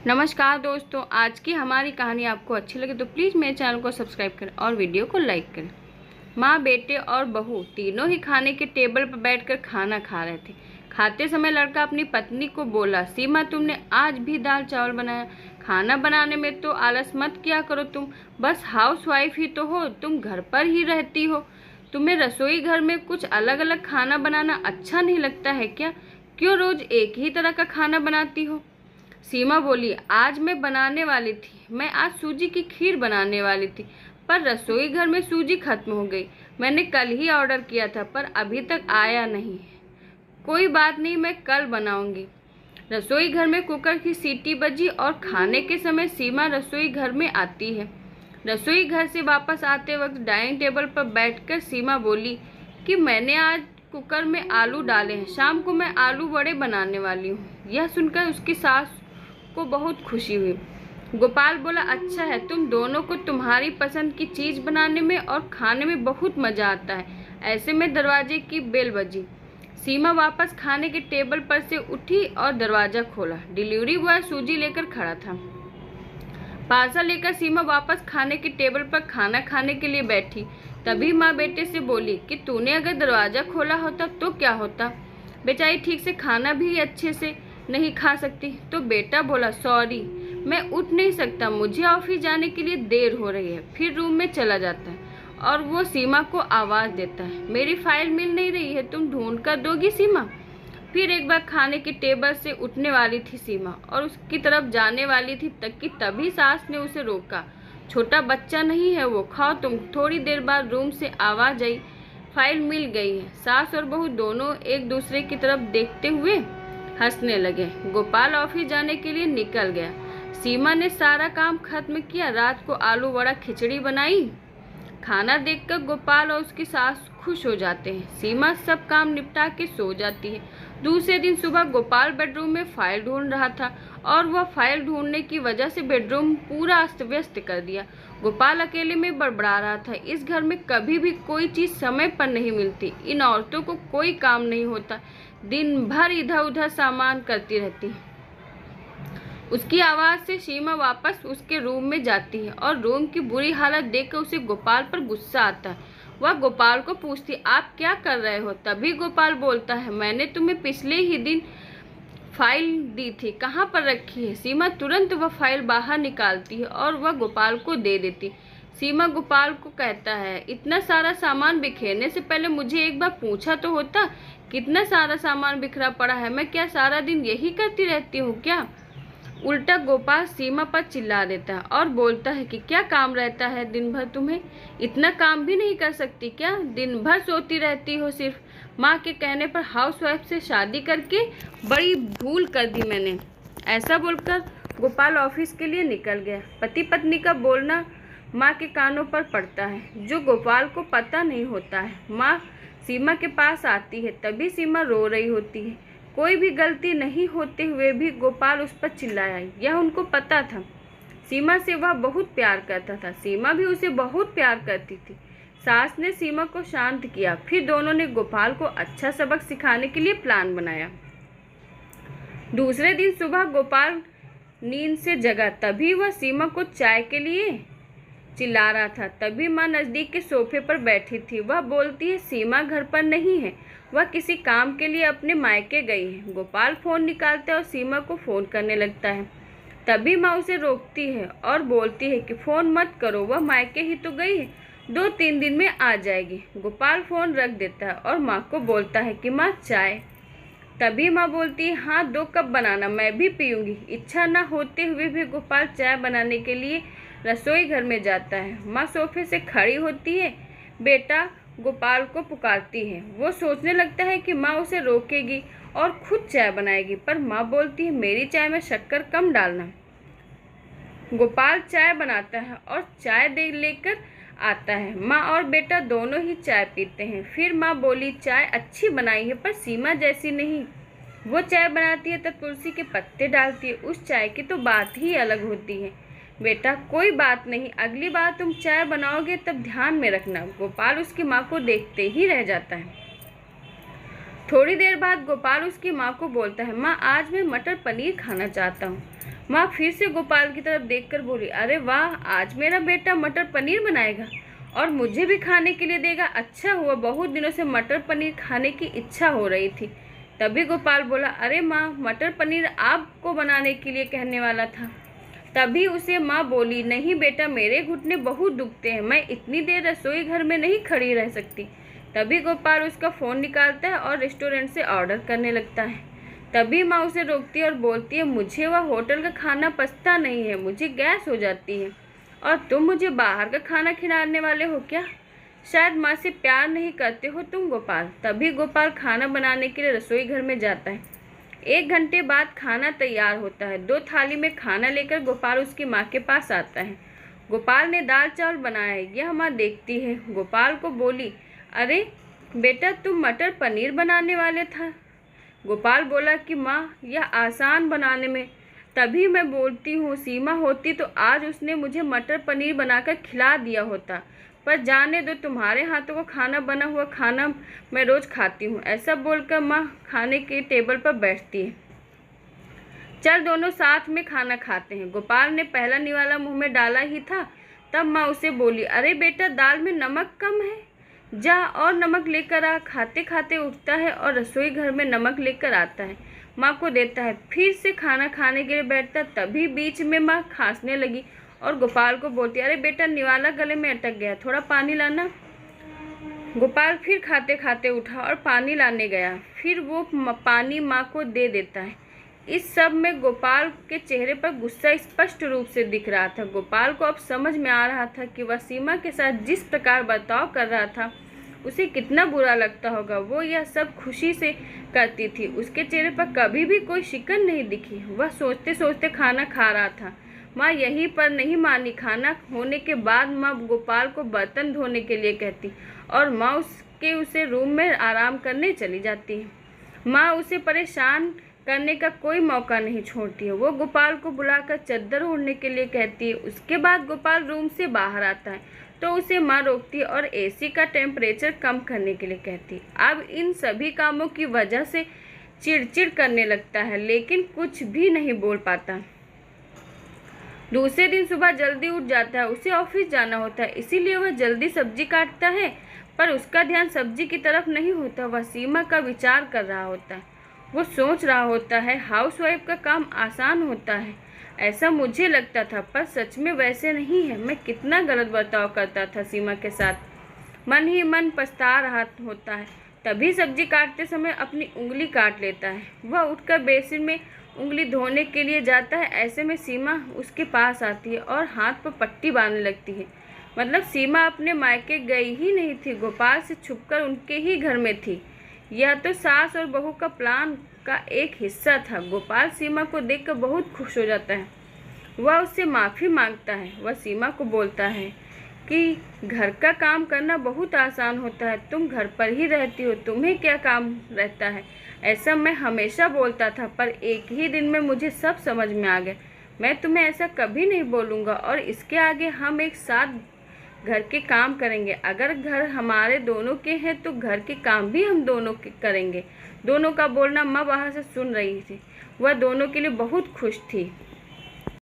नमस्कार दोस्तों, आज की हमारी कहानी आपको अच्छी लगे तो प्लीज़ मेरे चैनल को सब्सक्राइब करें और वीडियो को लाइक करें। माँ, बेटे और बहू तीनों ही खाने के टेबल पर बैठकर खाना खा रहे थे। खाते समय लड़का अपनी पत्नी को बोला, सीमा, तुमने आज भी दाल चावल बनाया। खाना बनाने में तो आलस मत किया करो, तुम बस हाउसवाइफ ही तो हो, तुम घर पर ही रहती हो। तुम्हें रसोई घर में कुछ अलग अलग खाना बनाना अच्छा नहीं लगता है क्या? क्यों रोज एक ही तरह का खाना बनाती हो? सीमा बोली, आज मैं बनाने वाली थी, मैं आज सूजी की खीर बनाने वाली थी, पर रसोई घर में सूजी खत्म हो गई। मैंने कल ही ऑर्डर किया था पर अभी तक आया नहीं है। कोई बात नहीं, मैं कल बनाऊंगी। रसोई घर में कुकर की सीटी बजी और खाने के समय सीमा रसोई घर में आती है। रसोई घर से वापस आते वक्त डाइनिंग टेबल पर बैठकर सीमा बोली कि मैंने आज कुकर में आलू डाले हैं, शाम को मैं आलू वड़े बनाने वाली हूँ। यह सुनकर उसकी सास को बहुत खुशी हुई। गोपाल बोला, अच्छा है, तुम दोनों को तुम्हारी पसंद की चीज बनाने में और खाने में बहुत मजा आता है। ऐसे में दरवाजे की बेल बजी। सीमा वापस खाने के टेबल पर से उठी और दरवाजा खोला। डिलीवरी बॉय सूजी लेकर खड़ा था। पार्सल लेकर सीमा वापस खाने के टेबल पर खाना खाने के लिए बैठी। तभी माँ बेटे से बोली कि तूने अगर दरवाजा खोला होता तो क्या होता? बेचारी ठीक से खाना भी अच्छे से नहीं खा सकती। तो बेटा बोला, सॉरी, मैं उठ नहीं सकता, मुझे ऑफिस जाने के लिए देर हो रही है। फिर रूम में चला जाता है और वो सीमा को आवाज़ देता है, मेरी फाइल मिल नहीं रही है, तुम ढूंढ कर दोगी सीमा? फिर एक बार खाने के टेबल से उठने वाली थी सीमा और उसकी तरफ जाने वाली थी तभी सास ने उसे रोका। छोटा बच्चा नहीं है वो, खाओ तुम। थोड़ी देर बाद रूम से आवाज़ आई, फाइल मिल गई है। सास और बहू दोनों एक दूसरे की तरफ देखते हुए हंसने लगे। गोपाल ऑफिस जाने के लिए निकल गया। सीमा ने सारा काम खत्म किया। रात को आलू वड़ा खिचड़ी बनाई। खाना देखकर गोपाल और उसकी सास खुश हो जाते हैं। सीमा सब काम निपटा के सो जाती है। दूसरे दिन सुबह गोपाल बेडरूम में फाइल ढूंढ रहा था और वह फाइल ढूंढने की वजह से बेडरूम पूरा अस्त व्यस्त कर दिया। गोपाल अकेले में बड़बड़ा रहा था, इस घर में कभी भी कोई चीज़ समय पर नहीं मिलती। इन औरतों को कोई काम नहीं होता, दिन भर इधर उधर सामान करती रहती है। उसकी आवाज़ से सीमा वापस उसके रूम में जाती है और रूम की बुरी हालत देखकर उसे गोपाल पर गुस्सा आता है। वह गोपाल को पूछती, आप क्या कर रहे हो? तभी गोपाल बोलता है, मैंने तुम्हें पिछले ही दिन फाइल दी थी, कहाँ पर रखी है? सीमा तुरंत वह फाइल बाहर निकालती है और वह गोपाल को दे देती। सीमा गोपाल को कहता है, इतना सारा सामान बिखेरने से पहले मुझे एक बार पूछा तो होता, कितना सारा सामान बिखरा पड़ा है, मैं क्या सारा दिन यही करती रहती हूँ क्या? उल्टा गोपाल सीमा पर चिल्ला देता है और बोलता है कि क्या काम रहता है दिन भर तुम्हें? इतना काम भी नहीं कर सकती क्या? दिन भर सोती रहती हो सिर्फ। माँ के कहने पर हाउसवाइफ से शादी करके बड़ी भूल कर दी मैंने। ऐसा बोलकर गोपाल ऑफिस के लिए निकल गया। पति पत्नी का बोलना माँ के कानों पर पड़ता है, जो गोपाल को पता नहीं होता है। माँ सीमा के पास आती है, तभी सीमा रो रही होती है। कोई भी गलती नहीं होते हुए भी गोपाल उस पर चिल्लाया। यह उनको पता था, सीमा से वह बहुत प्यार करता था, सीमा भी उसे बहुत प्यार करती थी। सास ने सीमा को शांत किया। फिर दोनों ने गोपाल को अच्छा सबक सिखाने के लिए प्लान बनाया। दूसरे दिन सुबह गोपाल नींद से जगा, तभी वह सीमा को चाय के लिए चिल्ला रहा था। तभी माँ नज़दीक के सोफे पर बैठी थी। वह बोलती है, सीमा घर पर नहीं है, वह किसी काम के लिए अपने मायके गई है। गोपाल फ़ोन निकालता है और सीमा को फ़ोन करने लगता है। तभी माँ उसे रोकती है और बोलती है कि फ़ोन मत करो, वह मायके ही तो गई है, 2-3 दिन में आ जाएगी। गोपाल फ़ोन रख देता है और माँ को बोलता है कि माँ चाय। तभी माँ बोलती है, हाँ 2 कप बनाना, मैं भी पीऊँगी। इच्छा न होते हुए भी गोपाल चाय बनाने के लिए रसोई घर में जाता है। माँ सोफे से खड़ी होती है, बेटा गोपाल को पुकारती है। वो सोचने लगता है कि माँ उसे रोकेगी और खुद चाय बनाएगी, पर माँ बोलती है, मेरी चाय में शक्कर कम डालना। गोपाल चाय बनाता है और चाय दे लेकर आता है। माँ और बेटा दोनों ही चाय पीते हैं। फिर माँ बोली, चाय अच्छी बनाई है पर सीमा जैसी नहीं। वो चाय बनाती है तो तुलसी के पत्ते डालती है, उस चाय की तो बात ही अलग होती है। बेटा कोई बात नहीं, अगली बार तुम चाय बनाओगे तब ध्यान में रखना। गोपाल उसकी माँ को देखते ही रह जाता है। थोड़ी देर बाद गोपाल उसकी माँ को बोलता है, माँ आज मैं मटर पनीर खाना चाहता हूँ। माँ फिर से गोपाल की तरफ देखकर बोली, अरे वाह, आज मेरा बेटा मटर पनीर बनाएगा और मुझे भी खाने के लिए देगा। अच्छा हुआ, बहुत दिनों से मटर पनीर खाने की इच्छा हो रही थी। तभी गोपाल बोला, अरे माँ, मटर पनीर आपको बनाने के लिए कहने वाला था। तभी उसे माँ बोली, नहीं बेटा, मेरे घुटने बहुत दुखते हैं, मैं इतनी देर रसोई घर में नहीं खड़ी रह सकती। तभी गोपाल उसका फ़ोन निकालता है और रेस्टोरेंट से ऑर्डर करने लगता है। तभी माँ उसे रोकती है और बोलती है, मुझे वह होटल का खाना पचता नहीं है, मुझे गैस हो जाती है और तुम मुझे बाहर का खाना खिलाने वाले हो क्या? शायद माँ से प्यार नहीं करते हो तुम गोपाल। तभी गोपाल खाना बनाने के लिए रसोई घर में जाता है। 1 घंटे बाद खाना तैयार होता है। 2 थाली में खाना लेकर गोपाल उसकी माँ के पास आता है। गोपाल ने दाल चावल बनाया है, यह माँ देखती है। गोपाल को बोली, अरे बेटा, तुम मटर पनीर बनाने वाले था। गोपाल बोला कि माँ, यह आसान बनाने में। तभी मैं बोलती हूँ, सीमा होती तो आज उसने मुझे मटर पनीर बनाकर खिला दिया होता। पर जाने दो, तुम्हारे हाथों का खाना बना हुआ खाना मैं रोज़ खाती हूँ। ऐसा बोलकर माँ खाने के टेबल पर बैठती है। चल दोनों साथ में खाना खाते हैं। गोपाल ने पहला निवाला मुंह में डाला ही था, तब माँ उसे बोली, अरे बेटा, दाल में नमक कम है, जा और नमक लेकर आ। खाते खाते उठता है और रसोई घर में नमक लेकर आता है, माँ को देता है। फिर से खाना खाने के लिए बैठता। तभी बीच में माँ खांसने लगी और गोपाल को बोलती, अरे बेटा, निवाला गले में अटक गया, थोड़ा पानी लाना। गोपाल फिर खाते खाते उठा और पानी लाने गया। फिर वो पानी माँ को दे देता है। इस सब में गोपाल के चेहरे पर गुस्सा स्पष्ट रूप से दिख रहा था। गोपाल को अब समझ में आ रहा था कि वह सीमा के साथ जिस प्रकार बर्ताव कर रहा था उसे कितना बुरा लगता होगा। वो यह सब खुशी से करती थी, उसके चेहरे पर कभी भी कोई शिकन नहीं दिखी। वह सोचते सोचते खाना खा रहा था। माँ यहीं पर नहीं मानी। खाना होने के बाद माँ गोपाल को बर्तन धोने के लिए कहती और माँ उसे रूम में आराम करने चली जाती है। माँ उसे परेशान करने का कोई मौका नहीं छोड़ती है। वो गोपाल को बुलाकर चादर ओढ़ने के लिए कहती है। उसके बाद गोपाल रूम से बाहर आता है तो उसे माँ रोकती है और एसी का टेम्परेचर कम करने के लिए कहती है। अब इन सभी कामों की वजह से चिड़चिड़ करने लगता है, लेकिन कुछ भी नहीं बोल पाता। दूसरे दिन सुबह जल्दी उठ जाता है, उसे ऑफिस जाना होता है, इसीलिए वह जल्दी सब्जी काटता है, पर उसका ध्यान सब्जी की तरफ नहीं होता। वह सीमा का विचार कर रहा होता है। वो सोच रहा होता है, हाउसवाइफ का काम आसान होता है, ऐसा मुझे लगता था, पर सच में वैसे नहीं है। मैं कितना गलत बर्ताव करता था सीमा के साथ। मन ही मन पछता रहा होता है। तभी सब्जी काटते समय अपनी उंगली काट लेता है। वह उठकर बेसिन में उंगली धोने के लिए जाता है। ऐसे में सीमा उसके पास आती है और हाथ पर पट्टी बांधने लगती है। मतलब सीमा अपने मायके गई ही नहीं थी, गोपाल से छुपकर उनके ही घर में थी। यह तो सास और बहू का प्लान का एक हिस्सा था। गोपाल सीमा को देखकर बहुत खुश हो जाता है। वह उससे माफ़ी मांगता है। वह सीमा को बोलता है कि घर का काम करना बहुत आसान होता है, तुम घर पर ही रहती हो, तुम्हें क्या काम रहता है। ऐसा मैं हमेशा बोलता था, पर एक ही दिन में मुझे सब समझ में आ गया। मैं तुम्हें ऐसा कभी नहीं बोलूँगा और इसके आगे हम एक साथ घर के काम करेंगे। अगर घर हमारे दोनों के हैं तो घर के काम भी हम दोनों के करेंगे। दोनों का बोलना माँ बाहर से सुन रही थी। वह दोनों के लिए बहुत खुश थी।